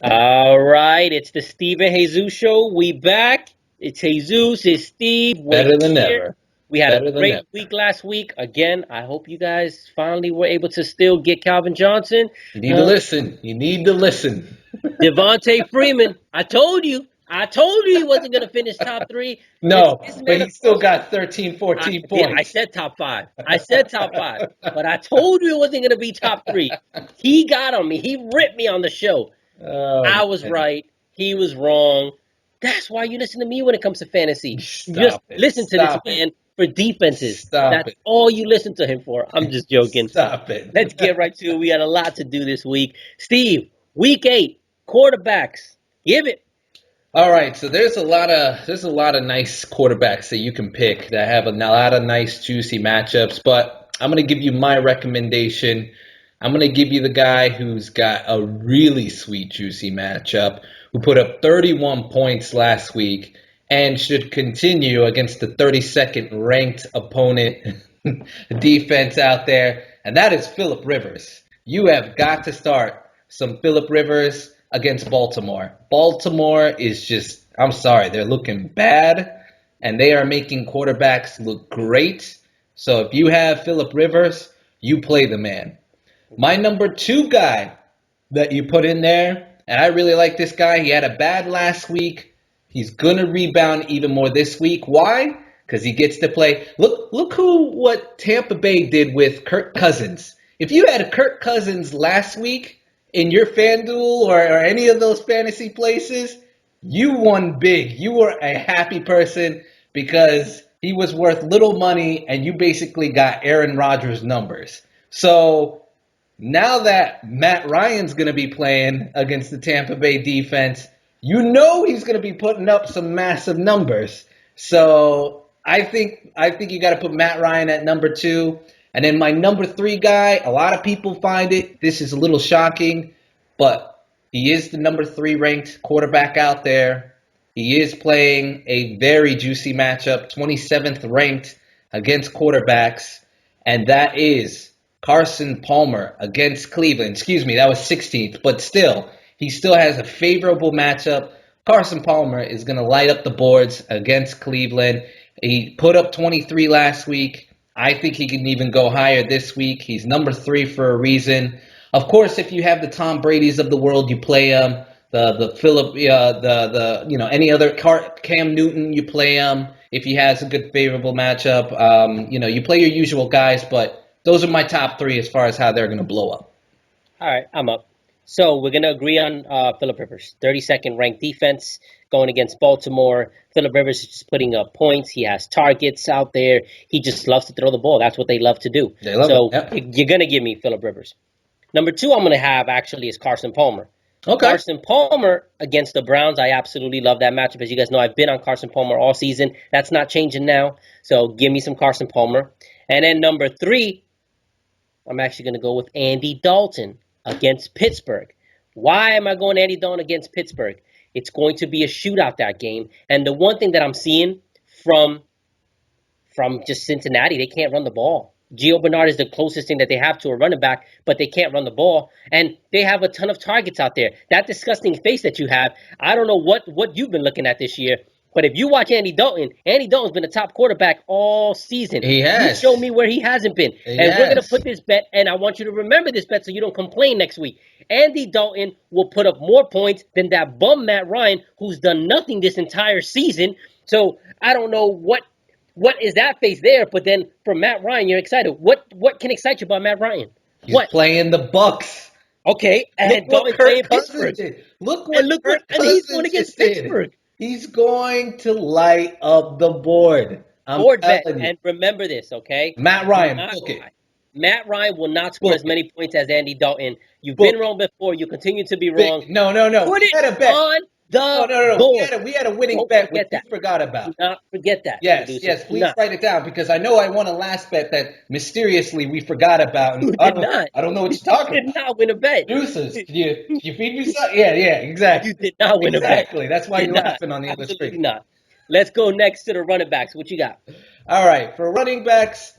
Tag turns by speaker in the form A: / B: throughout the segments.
A: All right, it's the Steve and Jesus show. We back. It's Jesus, it's Steve. We're
B: Better than
A: here.
B: ever.
A: We had a
B: Better than
A: great
B: ever.
A: week last week. Again, I hope you guys finally were able to still get Calvin Johnson.
B: You need to listen. You need to listen.
A: Devontae Freeman. I told you. I told you he wasn't going to finish top three.
B: No,
A: This
B: but
A: man
B: he still
A: across.
B: got 13,
A: I,
B: 14
A: yeah, I
B: points.
A: said top five. I said top five. But I told you it wasn't going to be top three. He got on me. He ripped me on the show.
B: Oh,
A: I was
B: man.
A: right. He was wrong. That's why you listen to me when it comes to fantasy. You just
B: Stop it.
A: listen to this
B: Stop it.
A: man for defenses.
B: Stop
A: That's
B: it.
A: all you listen to him for. I'm just joking.
B: Stop it.
A: Let's get right to it. We got a lot to do this week. Steve, week 8, quarterbacks. Give it.
B: All right, so there's a lot of nice quarterbacks that you can pick that have a lot of nice juicy matchups, but I'm going to give you my recommendation. I'm going to give you the guy who's got a really sweet juicy matchup, who put up 31 points last week and should continue against the 32nd ranked opponent defense out there, and that is Philip Rivers. You have got to start some Philip Rivers against Baltimore. Baltimore is just, I'm sorry, they're looking bad, and they are making quarterbacks look great. So if you have Philip Rivers, you play the man. My number two guy that you put in there, and I really like this guy. He had a bad last week. He's gonna rebound even more this week. Why? Because he gets to play. Look what Tampa Bay did with Kirk Cousins. If you had Kirk Cousins last week in your FanDuel or any of those fantasy places, you won big. You were a happy person because he was worth little money and you basically got Aaron Rodgers numbers. So now that Matt Ryan's going to be playing against the Tampa Bay defense, you know he's going to be putting up some massive numbers. So I think you got to put Matt Ryan at number two, and then my number three guy. A lot of people find it. This is a little shocking, but he is the number three ranked quarterback out there. He is playing a very juicy matchup, 27th ranked against quarterbacks, and that is Carson Palmer against Cleveland. Excuse me, that was 16th, but still, he still has a favorable matchup. Carson Palmer is going to light up the boards against Cleveland. He put up 23 last week. I think he can even go higher this week. He's number three for a reason. Of course, if you have the Tom Brady's of the world, you play him. The Philip, the any other Cam Newton, you play him if he has a good favorable matchup. You play your usual guys, but those are my top three as far as how they're going to blow up.
A: All right, I'm up. So we're going to agree on Philip Rivers. 32nd ranked defense going against Baltimore. Philip Rivers is just putting up points. He has targets out there. He just loves to throw the ball. That's what they love to do.
B: They love it.
A: So
B: Yep.
A: you're going to give me Philip Rivers. Number two, I'm going to have actually is Carson Palmer.
B: Okay.
A: Carson Palmer against the Browns. I absolutely love that matchup. As you guys know, I've been on Carson Palmer all season. That's not changing now. So give me some Carson Palmer. And then number three, I'm actually going to go with Andy Dalton against Pittsburgh. Why am I going Andy Dalton against Pittsburgh? It's going to be a shootout that game. And the one thing that I'm seeing from just Cincinnati, they can't run the ball. Gio Bernard is the closest thing that they have to a running back, but they can't run the ball. And they have a ton of targets out there. That disgusting face that you have, I don't know what you've been looking at this year, but if you watch Andy Dalton's been a top quarterback all season.
B: He
A: You show
B: has.
A: me where he hasn't been.
B: He
A: And we're going to
B: has.
A: put this bet, and I want you to remember this bet so you don't complain next week. Andy Dalton will put up more points than that bum Matt Ryan, who's done nothing this entire season. So I don't know what is that face there, but then for Matt Ryan, you're excited. What can excite you about Matt Ryan?
B: He's
A: What?
B: playing the Bucks.
A: Okay,
B: Look
A: and
B: what
A: Dalton playing
B: Kirk Cousins
A: Pittsburgh.
B: did. Look
A: And
B: what
A: look what
B: Kirk
A: and he's going
B: Cousins
A: against
B: just did.
A: Pittsburgh.
B: He's going to light up the board. I'm
A: Board bet.
B: telling you.
A: And remember this, okay?
B: Matt
A: Do
B: Ryan,
A: not
B: book it.
A: Matt Ryan will not score
B: Book
A: as
B: it.
A: many points as Andy Dalton. You've
B: Book
A: been
B: it.
A: wrong before. You continue to be
B: Big.
A: wrong.
B: No, no, no.
A: Put
B: We
A: it
B: had a bet.
A: on
B: No,
A: the
B: no, no, no. We
A: board.
B: had a winning
A: Don't
B: bet which
A: forget
B: you
A: that.
B: forgot
A: Do
B: about.
A: not forget that,
B: Yes,
A: producers.
B: yes.
A: Do
B: Please
A: not.
B: write it down because I know I won a last bet that mysteriously we forgot about, and
A: You did not.
B: I don't know what
A: You
B: you're talking
A: did
B: about.
A: not win a bet.
B: Producers, can you feed me some? Yeah, yeah,
A: You
B: exactly,
A: did not win a bet.
B: exactly. That's why
A: Did
B: you're
A: not.
B: laughing on the other
A: Absolutely
B: screen.
A: not. Let's go next to the running backs. What you got?
B: All right, for running backs,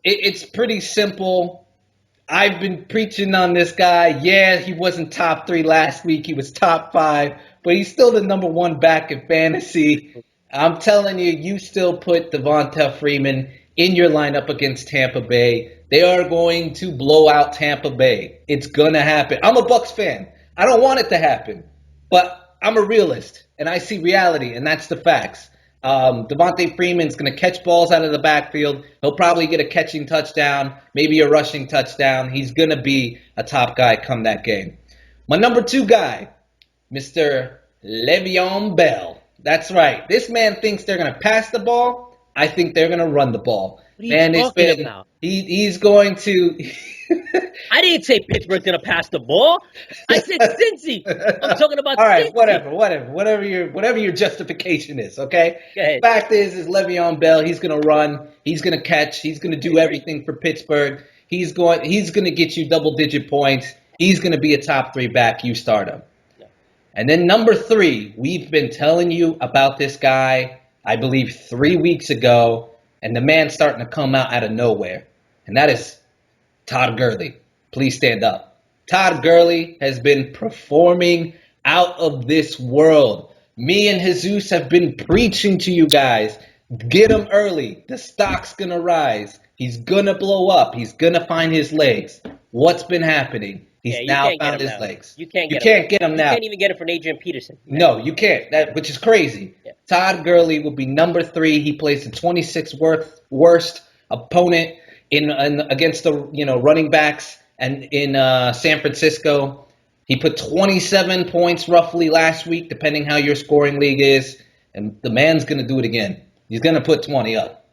B: it's pretty simple. I've been preaching on this guy. Yeah, he wasn't top 3 last week. He was top 5, but he's still the number 1 back in fantasy. I'm telling you, you still put Devonta Freeman in your lineup against Tampa Bay. They are going to blow out Tampa Bay. It's gonna happen. I'm a Bucks fan. I don't want it to happen, but I'm a realist, and I see reality, and that's the facts. Devontae Freeman's going to catch balls out of the backfield. He'll probably get a catching touchdown, maybe a rushing touchdown. He's going to be a top guy come that game. My number 2 guy, Mr. Le'Veon Bell. That's right. This man thinks they're going to pass the ball. I think they're going to run the ball.
A: What are you talking about?
B: He's going to.
A: I didn't say Pittsburgh's going to pass the ball. I said Cincy. I'm talking about
B: All right,
A: Cincy.
B: whatever your justification is, okay?
A: Go ahead.
B: Fact is Le'Veon Bell, he's going to run, he's going to catch, he's going to do everything for Pittsburgh. He's going to get you double-digit points. He's going to be a top 3 back. You start him. And then number 3, we've been telling you about this guy, I believe 3 weeks ago, and the man's starting to come out of nowhere, and that is Todd Gurley. Please stand up. Todd Gurley has been performing out of this world. Me and Jesus have been preaching to you guys. Get him early. The stock's going to rise. He's going to blow up. He's going to find his legs. What's been happening? He's now found his legs.
A: You can't
B: get him now.
A: You can't even get it from Adrian Peterson.
B: No, you can't. Which is crazy. Yeah. Todd Gurley will be number 3. He plays the 26th worst opponent against the running backs and in San Francisco. He put 27 points roughly last week, depending how your scoring league is, and the man's going to do it again. He's going to put 20 up.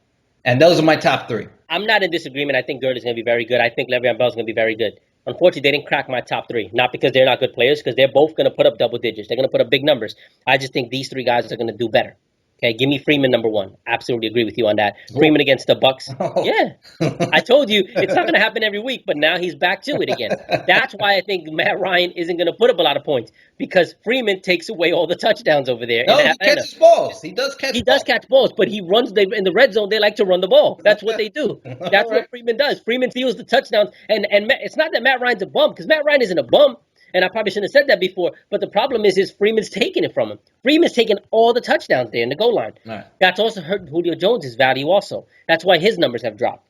B: And those are my top 3.
A: I'm not in disagreement. I think Gurley's going to be very good. I think Le'Veon Bell's going to be very good. Unfortunately, they didn't crack my top 3. Not because they're not good players, because they're both going to put up double digits. They're going to put up big numbers. I just think these 3 guys are going to do better. Okay, give me Freeman number 1. Absolutely agree with you on that. Freeman against the Bucks. Yeah, I told you it's not going to happen every week, but now he's back to it again. That's why I think Matt Ryan isn't going to put up a lot of points, because Freeman takes away all the touchdowns over there.
B: No, he catches balls. He does catch balls,
A: but he runs. In the red zone, they like to run the ball. That's what they do. That's what Freeman does. Freeman steals the touchdowns, and it's not that Matt Ryan's a bum, because Matt Ryan isn't a bum. And I probably shouldn't have said that before, but the problem is Freeman's taking it from him. Freeman's taking all the touchdowns there in the goal line.
B: Right.
A: That's also hurt Julio Jones' value also. That's why his numbers have dropped.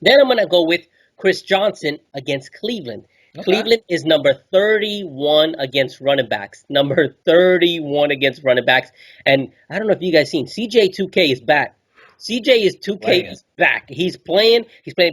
A: Then I'm going to go with Chris Johnson against Cleveland. Okay. Cleveland is number 31 against running backs. Number 31 against running backs. And I don't know if you guys seen, CJ2K is back. CJ is 2K. He's back. He's playing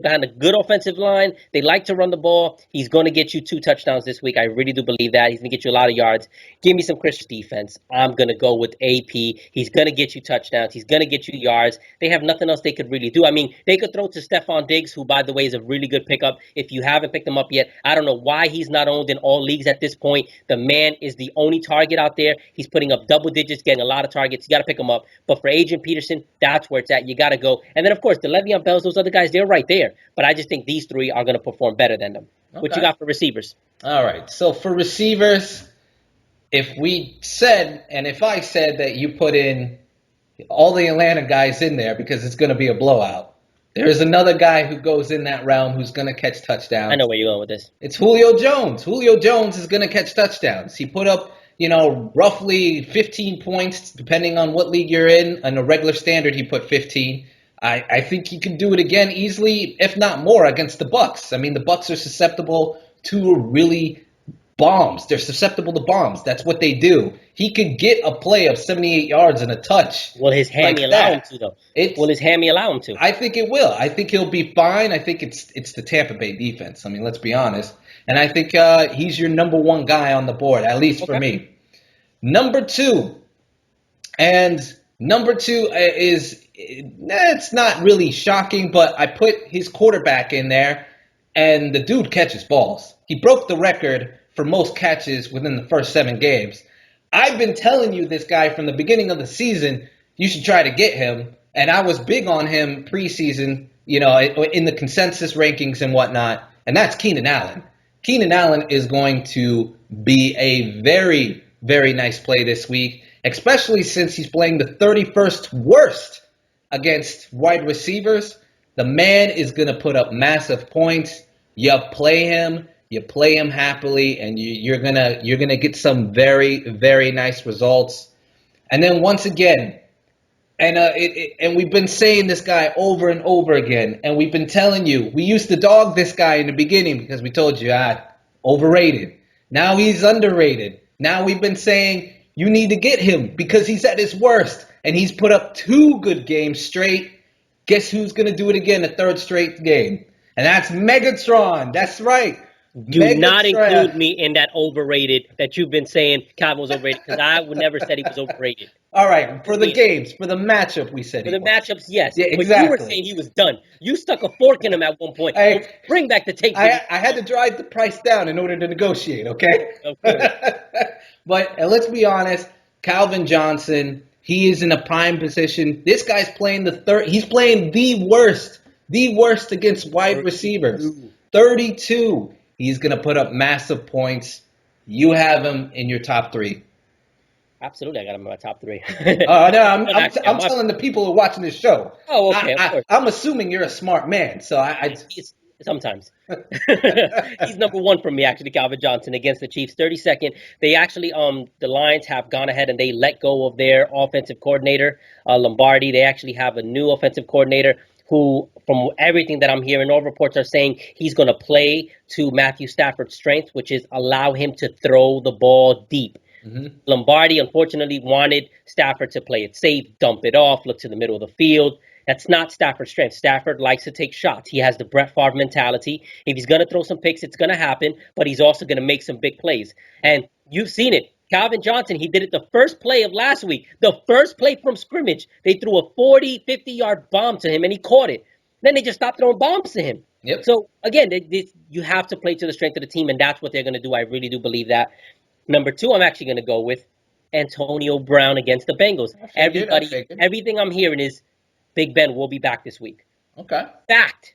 A: behind a good offensive line. They like to run the ball. He's going to get you 2 touchdowns this week. I really do believe that. He's going to get you a lot of yards. Give me some Chris defense. I'm going to go with AP. He's going to get you touchdowns. He's going to get you yards. They have nothing else they could really do. I mean, they could throw to Stephon Diggs, who, by the way, is a really good pickup. If you haven't picked him up yet, I don't know why he's not owned in all leagues at this point. The man is the only target out there. He's putting up double digits, getting a lot of targets. You got to pick him up. But for Adrian Peterson, that's where it's at. You got to go. And then, of course, the Le'Veon Bells, those other guys, they're right there. But I just think these 3 are going to perform better than them. Okay. What you got for receivers?
B: All right. So for receivers, if I said that you put in all the Atlanta guys in there because it's going to be a blowout, there's another guy who goes in that realm who's going to catch touchdowns.
A: I know where you're going with this.
B: It's Julio Jones. Julio Jones is going to catch touchdowns. He put up, roughly 15 points, depending on what league you're in. On a regular standard, he put 15. I think he can do it again easily, if not more, against the Bucks. I mean, the Bucks are susceptible to really bombs. They're susceptible to bombs. That's what they do. He could get a play of 78 yards and a touch.
A: Will his hammy allow him to, though? Will his hammy allow him to?
B: I think it will. I think he'll be fine. I think it's the Tampa Bay defense. I mean, let's be honest. And I think he's your number 1 guy on the board, at least for me. Number 2. And number 2 is, it's not really shocking, but I put his quarterback in there, and the dude catches balls. He broke the record for most catches within the first 7 games. I've been telling you this guy from the beginning of the season, you should try to get him. And I was big on him preseason, in the consensus rankings and whatnot. And that's Keenan Allen. Keenan Allen is going to be a very, very nice play this week, especially since he's playing the 31st worst against wide receivers. The man is going to put up massive points. You play him happily, and you're gonna get some very, very nice results. And then once again, and we've been saying this guy over and over again, and we've been telling you we used to dog this guy in the beginning because we told you overrated. Now he's underrated. Now we've been saying you need to get him because he's at his worst, and he's put up 2 good games straight. Guess who's gonna do it again? A 3rd straight game, and that's Megatron. That's right.
A: Do not include me in that overrated that you've been saying Calvin was overrated, because I would never said he was overrated.
B: All right, for the games, for the matchup, we said
A: For the matchups, yes.
B: Yeah,
A: But
B: exactly.
A: you were saying he was done. You stuck a fork in him at one point.
B: Hey,
A: Bring back the tape.
B: I had to drive the price down in order to negotiate, okay? But let's be honest, Calvin Johnson, he is in a prime position. This guy's playing he's playing the worst against wide receivers. 32. He's going to put up massive points. You have him in your top 3.
A: Absolutely, I got him in my top 3.
B: No, I'm telling the people who are watching this show.
A: Oh, okay, of course.
B: I'm assuming you're a smart man, so
A: Sometimes. He's number 1 for me, actually, Calvin Johnson against the Chiefs. 32nd. They actually, the Lions have gone ahead and they let go of their offensive coordinator, Lombardi. They actually have a new offensive coordinator who, from everything that I'm hearing, all reports are saying he's going to play to Matthew Stafford's strength, which is allow him to throw the ball deep. Mm-hmm. Lombardi, unfortunately, wanted Stafford to play it safe, dump it off, look to the middle of the field. That's not Stafford's strength. Stafford likes to take shots. He has the Brett Favre mentality. If he's going to throw some picks, it's going to happen, but he's also going to make some big plays. And you've seen it. Calvin Johnson, he did it the first play of last week. The first play from scrimmage, they threw a 40, 50-yard bomb to him, and he caught it. Then they just stopped throwing bombs to him.
B: Yep.
A: So, again, you have to play to the strength of the team, and that's what they're going to do. I really do believe that. Number 2, I'm actually going to go with Antonio Brown against the Bengals. Everything I'm hearing is Big Ben will be back this week.
B: Okay.
A: Fact.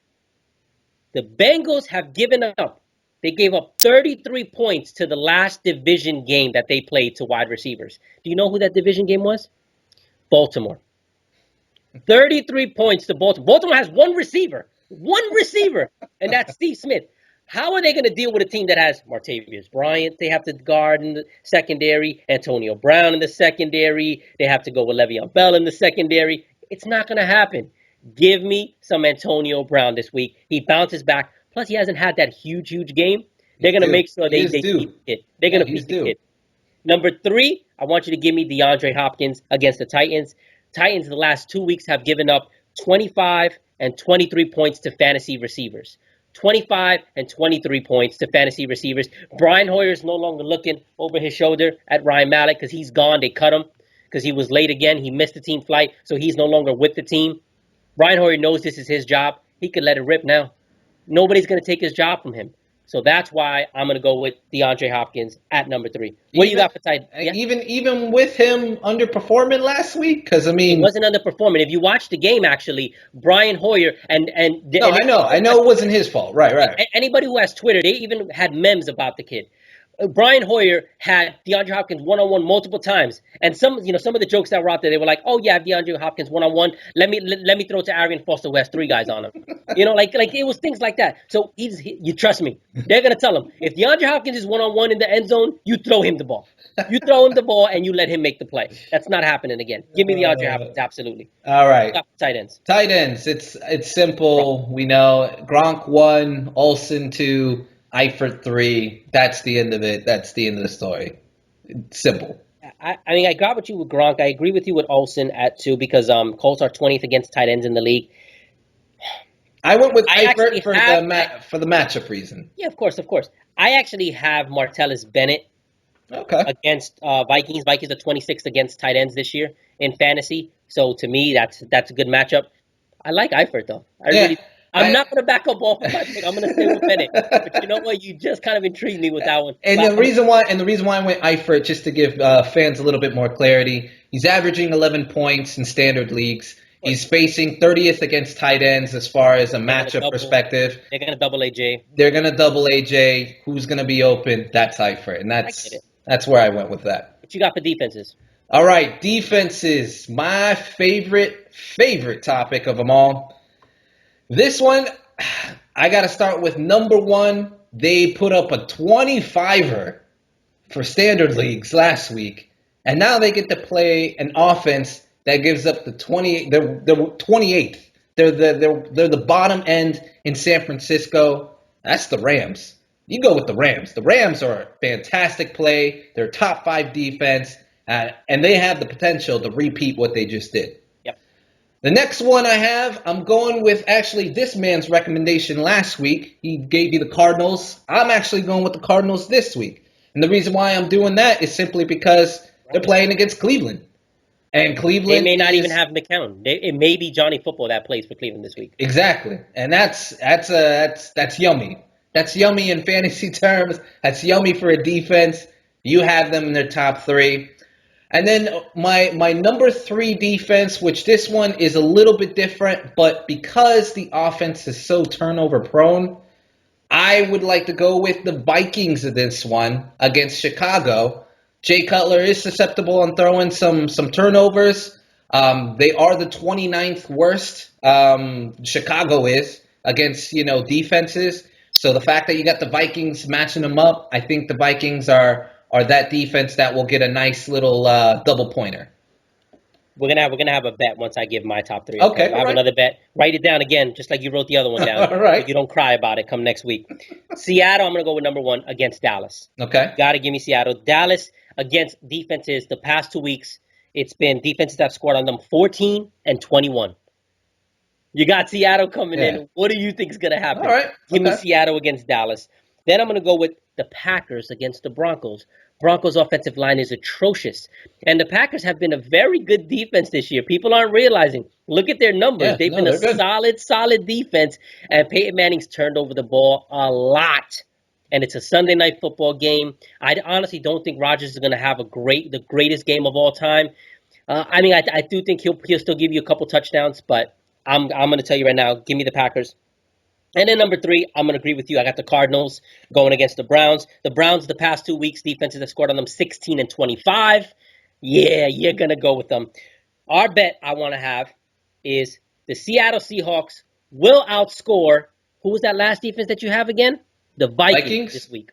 A: The Bengals have given up. They gave up 33 points to the last division game that they played to wide receivers. Do you know who that division game was? Baltimore. 33 points to Baltimore. Baltimore has one receiver, and that's Steve Smith. How are they going to deal with a team that has Martavius Bryant? They have to guard in the secondary, Antonio Brown in the secondary. They have to go with Le'Veon Bell in the secondary. It's not going to happen. Give me some Antonio Brown this week. He bounces back. Plus, he hasn't had that huge game. They're going to make sure they keep it. They're going to beat the kid. Number 3, I want you to give me DeAndre Hopkins against the Titans. Titans the last 2 weeks have given up 25 and 23 points to fantasy receivers. 25 and 23 points to fantasy receivers. Brian Hoyer is no longer looking over his shoulder at Ryan Mallett because he's gone. They cut him because he was late again. He missed the team flight, so he's no longer with the team. Brian Hoyer knows this is his job. He could let it rip now. Nobody's going to take his job from him. So that's why I'm going to go with DeAndre Hopkins at number 3. What do you got for tight?
B: Yeah. Even with him underperforming last week? Because, I mean...
A: He wasn't underperforming. If you watch the game, actually, Brian Hoyer I
B: know it wasn't his fault. Right.
A: Anybody who has Twitter, they even had memes about the kid. Brian Hoyer had DeAndre Hopkins one-on-one multiple times, and some of the jokes that were out there, they were like, "Oh yeah, DeAndre Hopkins one-on-one. Let me throw to Arian Foster who has 3 guys on him." Like it was things like that. So you trust me, they're gonna tell him if DeAndre Hopkins is one-on-one in the end zone, you throw him the ball. You throw him the ball and you let him make the play. That's not happening again. Give me DeAndre Hopkins, absolutely.
B: All right.
A: Tight ends.
B: Tight ends. It's simple. We know Gronk 1, Olsen 2. Eifert 3, that's the end of it. That's the end of the story. It's simple.
A: I mean, I got with you with Gronk. I agree with you with Olsen at 2 because Colts are 20th against tight ends in the league.
B: I went with Eifert for the matchup reason.
A: Yeah, of course. I actually have Martellus Bennett against Vikings. Vikings are 26th against tight ends this year in fantasy. So to me, that's a good matchup. I like Eifert, though. I'm not going to back up off of my pick. I'm going to stay with Bennett. But you know what? You just kind of intrigued me with that one.
B: And the reason why I went Eifert, just to give fans a little bit more clarity, he's averaging 11 points in standard leagues. He's facing 30th against tight ends as far as a matchup perspective.
A: They're going to double AJ.
B: They're going to double AJ. Who's going to be open? That's Eifert. And that's where I went with that.
A: What you got for defenses?
B: All right, defenses. My favorite topic of them all. This one, I got to start with number one. They put up a 25er for standard leagues last week, and now they get to play an offense that gives up the 28. They're 28th. They're the bottom end in San Francisco. That's the Rams. You go with the Rams. The Rams are a fantastic play. They're top 5 defense, and they have the potential to repeat what they just did.
A: Yep.
B: The next one I have, I'm going with actually this man's recommendation last week. He gave you the Cardinals. I'm actually going with the Cardinals this week. And the reason why I'm doing that is simply because they're playing against Cleveland. And Cleveland
A: They may not even have McCown. It may be Johnny Football that plays for Cleveland this week.
B: Exactly. And that's yummy. That's yummy in fantasy terms. That's yummy for a defense. You have them in their top 3. And then my number 3 defense, which this one is a little bit different, but because the offense is so turnover prone, I would like to go with the Vikings of this one against Chicago. Jay Cutler is susceptible on throwing some turnovers. They are the 29th worst. Chicago is against, defenses. So the fact that you got the Vikings matching them up, I think the Vikings are that defense that will get a nice little double pointer.
A: We're gonna have a bet once I give my top 3.
B: Okay,
A: I have another bet. Write it down again, just like you wrote the other one down.
B: All right.
A: So you don't cry about it come next week. Seattle, I'm gonna go with number 1 against Dallas.
B: Okay.
A: Gotta give me Seattle. Dallas against defenses the past 2 weeks, it's been defenses that have scored on them 14 and 21. You got Seattle coming in. What do you think is gonna happen?
B: All right.
A: Give me Seattle against Dallas. Then I'm gonna go with the Packers against the Broncos. Broncos' offensive line is atrocious. And the Packers have been a very good defense this year. People aren't realizing. Look at their numbers.
B: Yeah,
A: They've been a solid defense. And Peyton Manning's turned over the ball a lot. And it's a Sunday night football game. I honestly don't think Rodgers is going to have the greatest game of all time. I do think he'll still give you a couple touchdowns, but I'm going to tell you right now, give me the Packers. And then number 3, I'm going to agree with you. I got the Cardinals going against the Browns. The Browns, the past 2 weeks, defenses have scored on them 16 and 25. Yeah, you're going to go with them. Our bet I want to have is the Seattle Seahawks will outscore, who was that last defense that you have again? The Vikings this week.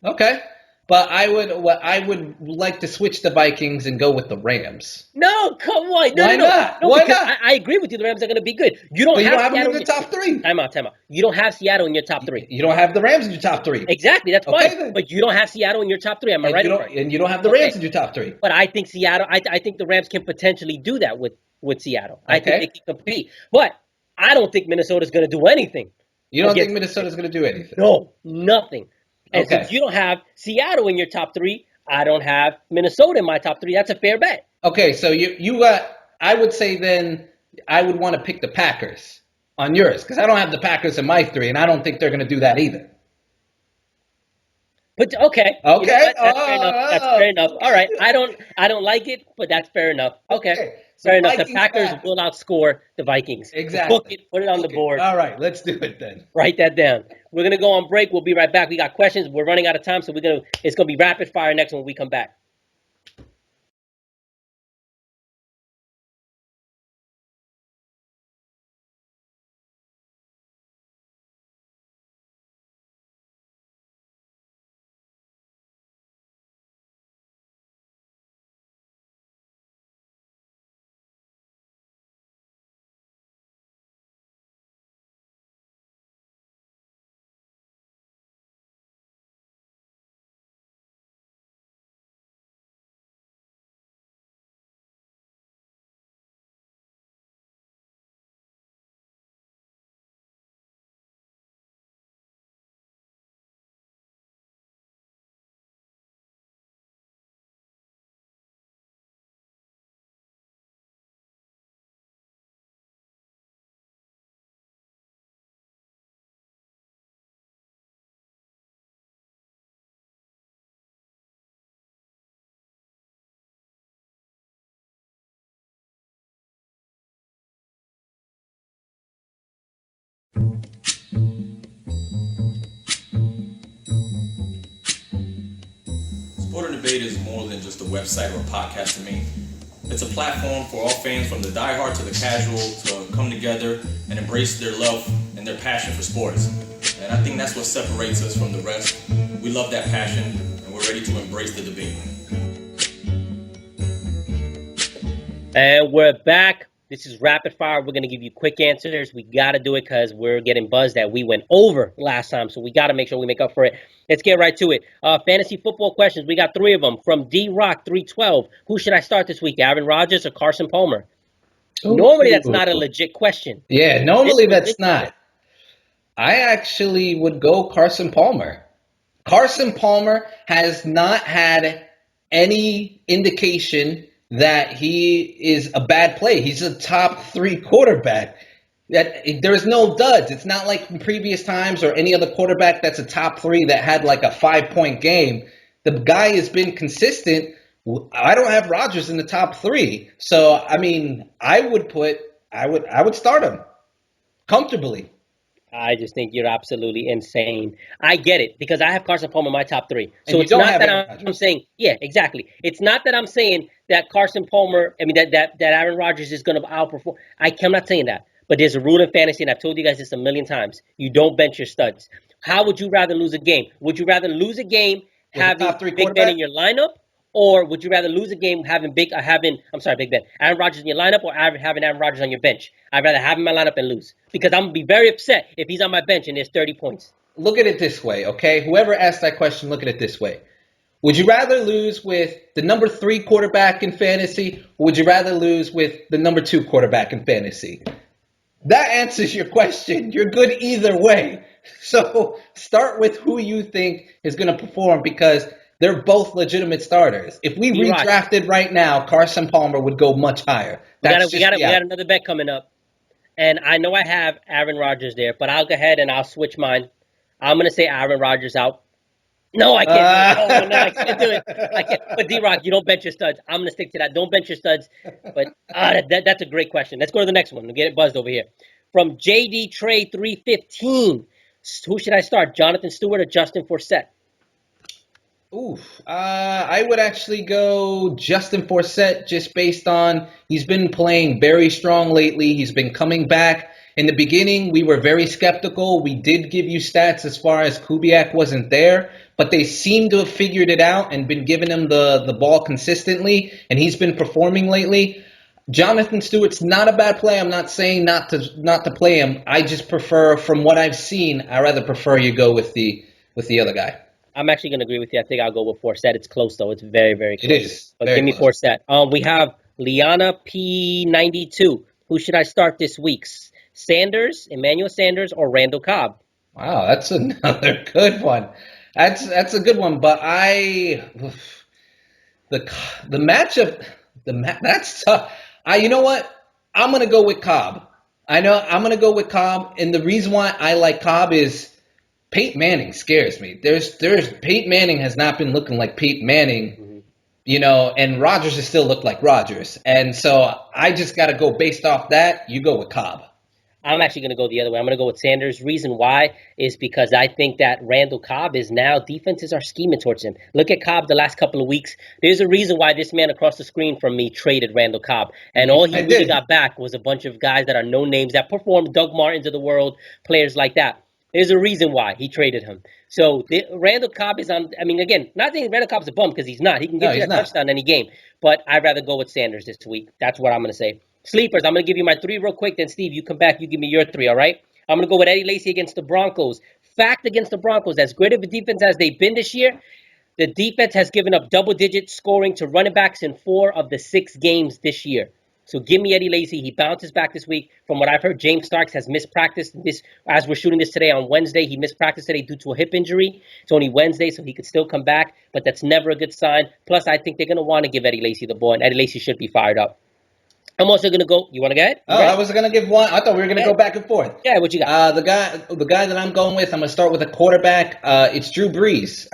B: Okay. But I would like to switch the Vikings and go with the Rams.
A: No, come on. No,
B: Why not?
A: No,
B: Why not?
A: I agree with you. The Rams are going to be good. You don't have
B: them in the top 3.
A: Time out. You don't have Seattle in your top 3.
B: You don't have the Rams in your top 3.
A: Exactly. That's fine.
B: Then.
A: But you don't have Seattle in your top 3. Am I right?
B: And you don't have the Rams in your top 3.
A: But I think Seattle. I think the Rams can potentially do that with Seattle. I think they can compete. But I don't think Minnesota's going to do anything.
B: You don't think Minnesota's going to do anything?
A: No, nothing. And since you don't have Seattle in your top 3, I don't have Minnesota in my top 3. That's a fair bet.
B: Okay, so you got. I would say then I would want to pick the Packers on yours because I don't have the Packers in my 3, and I don't think they're going to do that either.
A: But okay.
B: Okay.
A: You know that's fair enough. That's fair enough. All right. I don't like it, but that's fair enough. Okay. So fair enough. The Packers will outscore the Vikings.
B: Exactly.
A: Book it. Put it on the board.
B: All right. Let's do it then.
A: Write that down. We're gonna go on break. We'll be right back. We got questions. We're running out of time, so it's gonna be rapid fire next when we come back.
C: Sport and Debate is more than just a website or a podcast to me. It's a platform for all fans from the diehard to the casual to come together and embrace their love and their passion for sports. And I think that's what separates us from the rest. We love that passion, and we're ready to embrace the debate.
A: And we're back. This is Rapid Fire. We're going to give you quick answers. We got to do it because we're getting buzzed that we went over last time. So we got to make sure we make up for it. Let's get right to it. Fantasy football questions. We got 3 of them. From D-Rock312. Who should I start this week? Aaron Rodgers or Carson Palmer?
B: Ooh.
A: Normally, that's not a legit question.
B: Yeah, normally that's not. I actually would go Carson Palmer. Carson Palmer has not had any indication that he is a bad play. He's a top 3 quarterback. There's no duds. It's not like in previous times or any other quarterback that's a top 3 that had like a 5-point game. The guy has been consistent. I don't have Rodgers in the top 3. So, I mean, I would start him comfortably.
A: I just think you're absolutely insane. I get it because I have Carson Palmer in my top 3. So
B: you
A: it's
B: don't
A: not
B: have
A: that
B: Aaron
A: I'm
B: Rodgers.
A: saying, yeah, exactly. It's not that I'm saying that Carson Palmer, that Aaron Rodgers is going to outperform. I'm not saying that. But there's a rule in fantasy, and I've told you guys this a million times. You don't bench your studs. How would you rather lose a game? Would you rather lose a game
B: With a
A: having
B: top 3
A: Big Ben
B: quarterback?
A: in your lineup? Or would you rather lose a game having Big Ben, Aaron Rodgers in your lineup, or having Aaron Rodgers on your bench? I'd rather have him in my lineup and lose because I'm gonna be very upset if he's on my bench and there's 30 points.
B: Look at it this way, okay? Whoever asked that question, look at it this way. Would you rather lose with the number 3 quarterback in fantasy, or would you rather lose with the number 2 quarterback in fantasy? That answers your question. You're good either way. So start with who you think is going to perform because they're both legitimate starters. If we
A: You're right.
B: redrafted right now, Carson Palmer would go much higher.
A: We got another bet coming up, and I know I have Aaron Rodgers there, but I'll go ahead and I'll switch mine. I'm gonna say Aaron Rodgers out. No, I can't do it. No, I can't do it. I can't. But D-Rock, you don't bench your studs. I'm gonna stick to that. Don't bench your studs. But that's a great question. Let's go to the next one. We'll get it buzzed over here. From JD Trey 315. Who should I start? Jonathan Stewart or Justin Forsett?
B: I would actually go Justin Forsett just based on he's been playing very strong lately. He's been coming back. In the beginning, we were very skeptical. We did give you stats as far as Kubiak wasn't there, but they seem to have figured it out and been giving him the ball consistently, and he's been performing lately. Jonathan Stewart's not a bad play. I'm not saying not to play him. I just prefer, from what I've seen, I rather prefer you go with the other guy.
A: I'm actually going to agree with you. I think I'll go with Forsett. It's close, though. It's very, very close.
B: It is.
A: But give me Forsett. We have Liana P92. Who should I start this week? Emmanuel Sanders, or Randall Cobb?
B: Wow, that's another good one. That's a good one. But the matchup, that's tough. You know what? I'm gonna go with Cobb. I'm gonna go with Cobb, and the reason why I like Cobb is Peyton Manning scares me. Peyton Manning has not been looking like Peyton Manning, and Rodgers has still looked like Rodgers. And so I just got to go based off that. You go with Cobb.
A: I'm actually going to go the other way. I'm going to go with Sanders. Reason why is because I think that Randall Cobb is now, defenses are scheming towards him. Look at Cobb the last couple of weeks. There's a reason why this man across the screen from me traded Randall Cobb. And all he really got back was a bunch of guys that are no names that performed, Doug Martins of the world, players like that. There's a reason why he traded him. So Randall Cobb is on. I mean, again, not saying Randall Cobb's a bum because he's not. He can get you a touchdown any game. But I'd rather go with Sanders this week. That's what I'm going to say. Sleepers, I'm going to give you my 3 real quick. Then, Steve, you come back. You give me your 3, all right? I'm going to go with Eddie Lacy against the Broncos. Fact against the Broncos, as great of a defense as they've been this year, the defense has given up double-digit scoring to running backs in 4 of the 6 games this year. So give me Eddie Lacy. He bounces back this week. From what I've heard, James Starks has missed practice. As we're shooting this today on Wednesday, he missed practice today due to a hip injury. It's only Wednesday, so he could still come back, but that's never a good sign. Plus, I think they're going to want to give Eddie Lacy the ball, and Eddie Lacy should be fired up. I'm also going to go. You want to go ahead?
B: I was going to give one. I thought we were going to go back and forth.
A: Yeah, what you got?
B: The guy that I'm going with, I'm going to start with a quarterback. It's Drew Brees.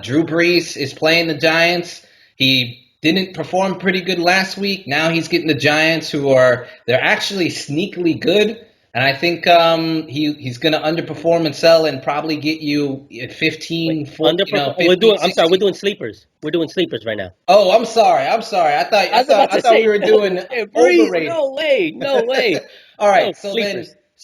B: Drew Brees is playing the Giants. He didn't perform pretty good last week. Now he's getting the Giants, they're actually sneakily good. And I think he's going to underperform and sell and probably get you at 15. 15
A: we're doing sleepers. We're doing sleepers right now.
B: Oh, I'm sorry. I thought we were doing overrated.
A: No way.
B: All right,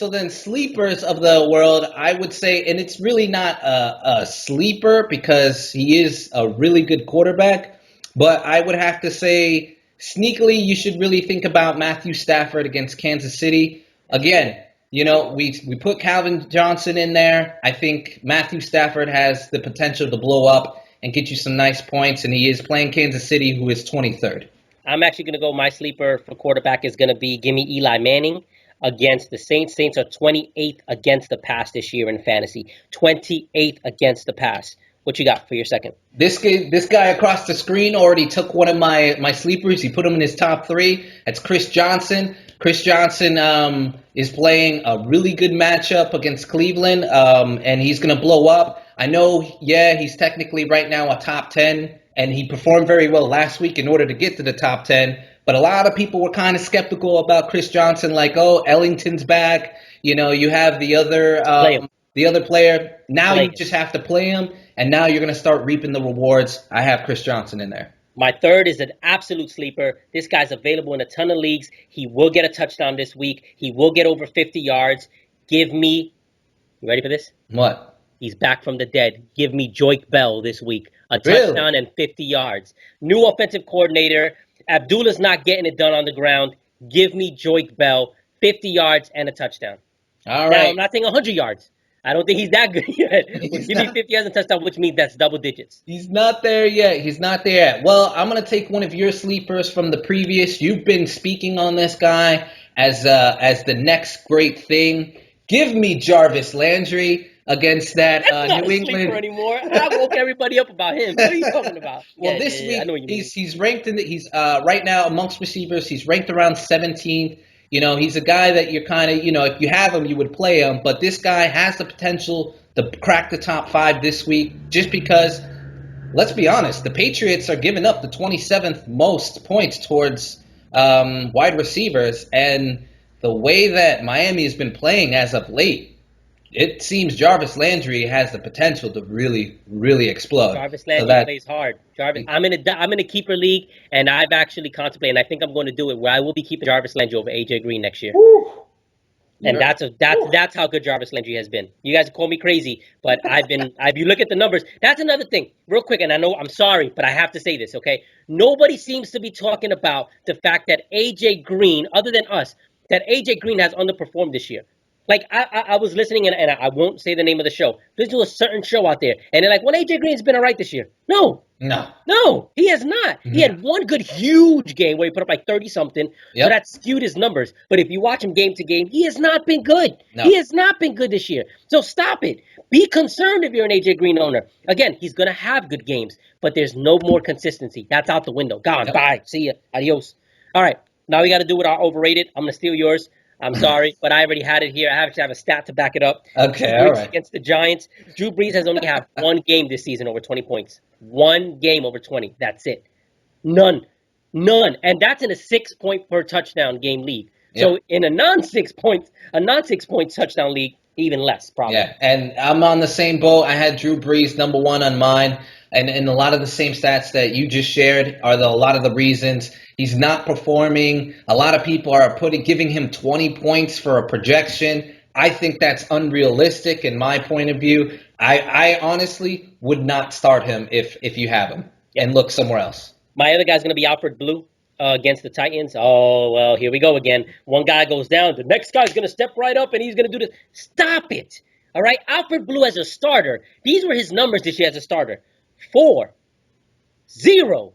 B: So then sleepers of the world, I would say, and it's really not a sleeper because he is a really good quarterback, but I would have to say sneakily you should really think about Matthew Stafford against Kansas City. Again, we put Calvin Johnson in there. I think Matthew Stafford has the potential to blow up and get you some nice points, and he is playing Kansas City, who is 23rd.
A: I'm actually going to go. My sleeper for quarterback is going to be give me Eli Manning against the Saints. Saints are 28th against the pass this year in fantasy. 28th against the pass. What you got for your second?
B: This guy across the screen already took one of my sleepers. He put him in his top 3. That's Chris Johnson. Chris Johnson is playing a really good matchup against Cleveland, and he's going to blow up. I know, yeah, he's technically right now a top 10, and he performed very well last week in order to get to the top 10. But a lot of people were kind of skeptical about Chris Johnson, like, oh, Ellington's back. You have the other player. Now you just have to play him, and now you're going to start reaping the rewards. I have Chris Johnson in there.
A: My third is an absolute sleeper. This guy's available in a ton of leagues. He will get a touchdown this week. He will get over 50 yards. Give me, you ready for this?
B: What?
A: He's back from the dead. Give me Joik Bell this week. A
B: Really?
A: touchdown and 50 yards. New offensive coordinator. Abdullah's not getting it done on the ground. Give me Joik Bell, 50 yards and a touchdown.
B: All
A: Now,
B: right.
A: I'm not saying 100 yards. I don't think he's that good yet. But give me 50 yards and a touchdown, which means that's double digits.
B: He's not there yet. He's not there yet. Well, I'm going to take one of your sleepers from the previous. You've been speaking on this guy as the next great thing. Give me Jarvis Landry against that
A: That's not
B: New
A: a sleeper
B: England.
A: anymore. I woke everybody up about him. What are you talking about?
B: Well,
A: Yeah,
B: this
A: I know what
B: week
A: you mean.
B: he's ranked he's right now amongst receivers. He's ranked around 17th. He's a guy that you're kind of if you have him, you would play him. But this guy has the potential to crack the top 5 this week, just because. Let's be honest, the Patriots are giving up the 27th most points towards wide receivers, and the way that Miami has been playing as of late, it seems Jarvis Landry has the potential to really, really explode.
A: Jarvis Landry plays hard. I'm in a keeper league, and I've actually contemplated, and I think I'm going to do it, where I will be keeping Jarvis Landry over AJ Green next year.
B: Woo.
A: And that's how good Jarvis Landry has been. You guys call me crazy, but if you look at the numbers, that's another thing. Real quick, and I know I'm sorry, but I have to say this, okay? Nobody seems to be talking about the fact that AJ Green, other than us, that AJ Green has underperformed this year. Like, I was listening, and I won't say the name of the show. Listen to a certain show out there, and they're like, well, AJ Green's been all right this year. No, he has not. He had one good, huge game where he put up like 30-something, so that skewed his numbers. But if you watch him game to game, he has not been good. No. He has not been good this year. So stop it. Be concerned if you're an AJ Green owner. Again, he's going to have good games, but there's no more consistency. That's out the window. Gone. Yep. Bye. See ya. Adios. All right. Now we got to do with our overrated. I'm going to steal yours. I'm sorry, but I already had it here. I actually have a stat to back it up.
B: Okay,
A: all
B: right.
A: Against the Giants, Drew Brees has only had one game this season over 20 points. One game over 20. That's it. None. And that's in a 6-point per touchdown game league. Yep. So in a non-6 point touchdown league, even less probably.
B: Yeah, and I'm on the same boat. I had Drew Brees number 1 on mine. And a lot of the same stats that you just shared are a lot of the reasons he's not performing. A lot of people are giving him 20 points for a projection. I think that's unrealistic in my point of view. I honestly would not start him if you have him and look somewhere else.
A: My other guy's going to be Alfred Blue against the Titans. Oh, well, here we go again. One guy goes down. The next guy's going to step right up, and he's going to do this. Stop it. All right? Alfred Blue as a starter. These were his numbers this year as a starter. 4, 0,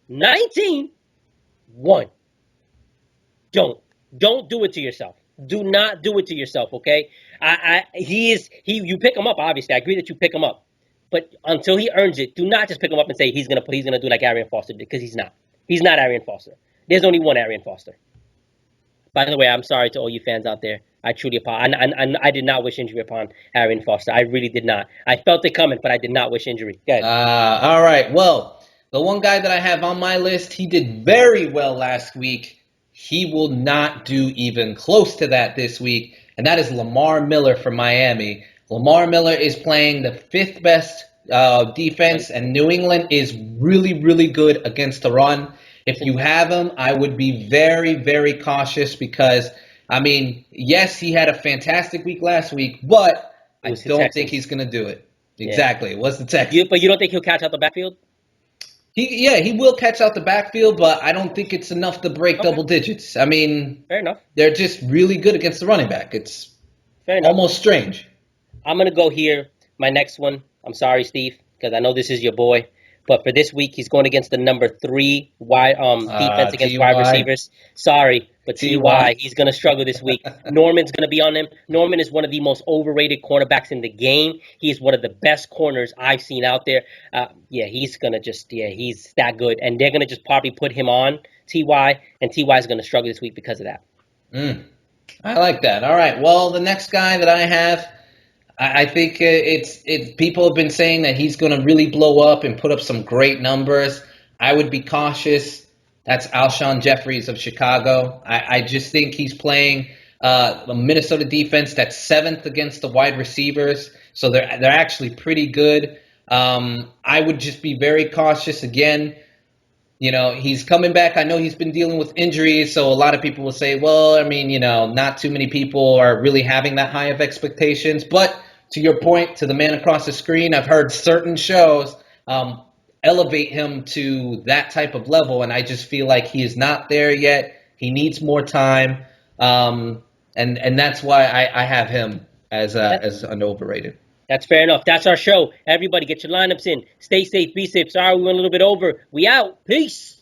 A: 19, 1. Don't do it to yourself. Do not do it to yourself, okay? You pick him up, obviously. I agree that you pick him up. But until he earns it, do not just pick him up and say he's gonna do like Arian Foster did, because he's not. He's not Arian Foster. There's only one Arian Foster. By the way, I'm sorry to all you fans out there. I truly apologize. I did not wish injury upon Arian Foster. I really did not. I felt it coming, but I did not wish injury. Go ahead.
B: All right. Well, the one guy that I have on my list, he did very well last week. He will not do even close to that this week, and that is Lamar Miller from Miami. Lamar Miller is playing the 5th best defense, and New England is really, really good against the run. If you have him, I would be very, very cautious, because I mean, yes, he had a fantastic week last week, but
A: It
B: I
A: was the
B: don't think
A: Texans.
B: he's going to do it.
A: Yeah.
B: Exactly. It was the Texans.
A: But you don't think he'll catch out the backfield?
B: He will catch out the backfield, but I don't think it's enough to break
A: Okay.
B: double digits. I mean,
A: Fair enough.
B: they're just really good against the running back. It's
A: Fair enough.
B: almost strange.
A: I'm going to go here. My next one. I'm sorry, Steve, because I know this is your boy. But for this week, he's going against the number 3 wide defense against wide
B: T.Y.
A: receivers. Sorry, but
B: T.Y.
A: T.Y., he's going to struggle this week. Norman's going to be on him. Norman is one of the most overrated cornerbacks in the game. He is one of the best corners I've seen out there. He's going to he's that good. And they're going to just probably put him on T.Y., and T.Y. is going to struggle this week because of that.
B: I like that. All right. Well, the next guy that I have, I think it's people have been saying that he's going to really blow up and put up some great numbers. I would be cautious. That's Alshon Jeffries of Chicago. I just think he's playing a Minnesota defense that's 7th against the wide receivers, so they're actually pretty good. I would just be very cautious again. You know, he's coming back. I know he's been dealing with injuries, so a lot of people will say, well, I mean, you know, not too many people are really having that high of expectations. But to your point, to the man across the screen, I've heard certain shows elevate him to that type of level, and I just feel like he is not there yet. He needs more time, and that's why I have him as an overrated.
A: That's fair enough. That's our show. Everybody get your lineups in. Stay safe, be safe. Sorry we went a little bit over. We out. Peace.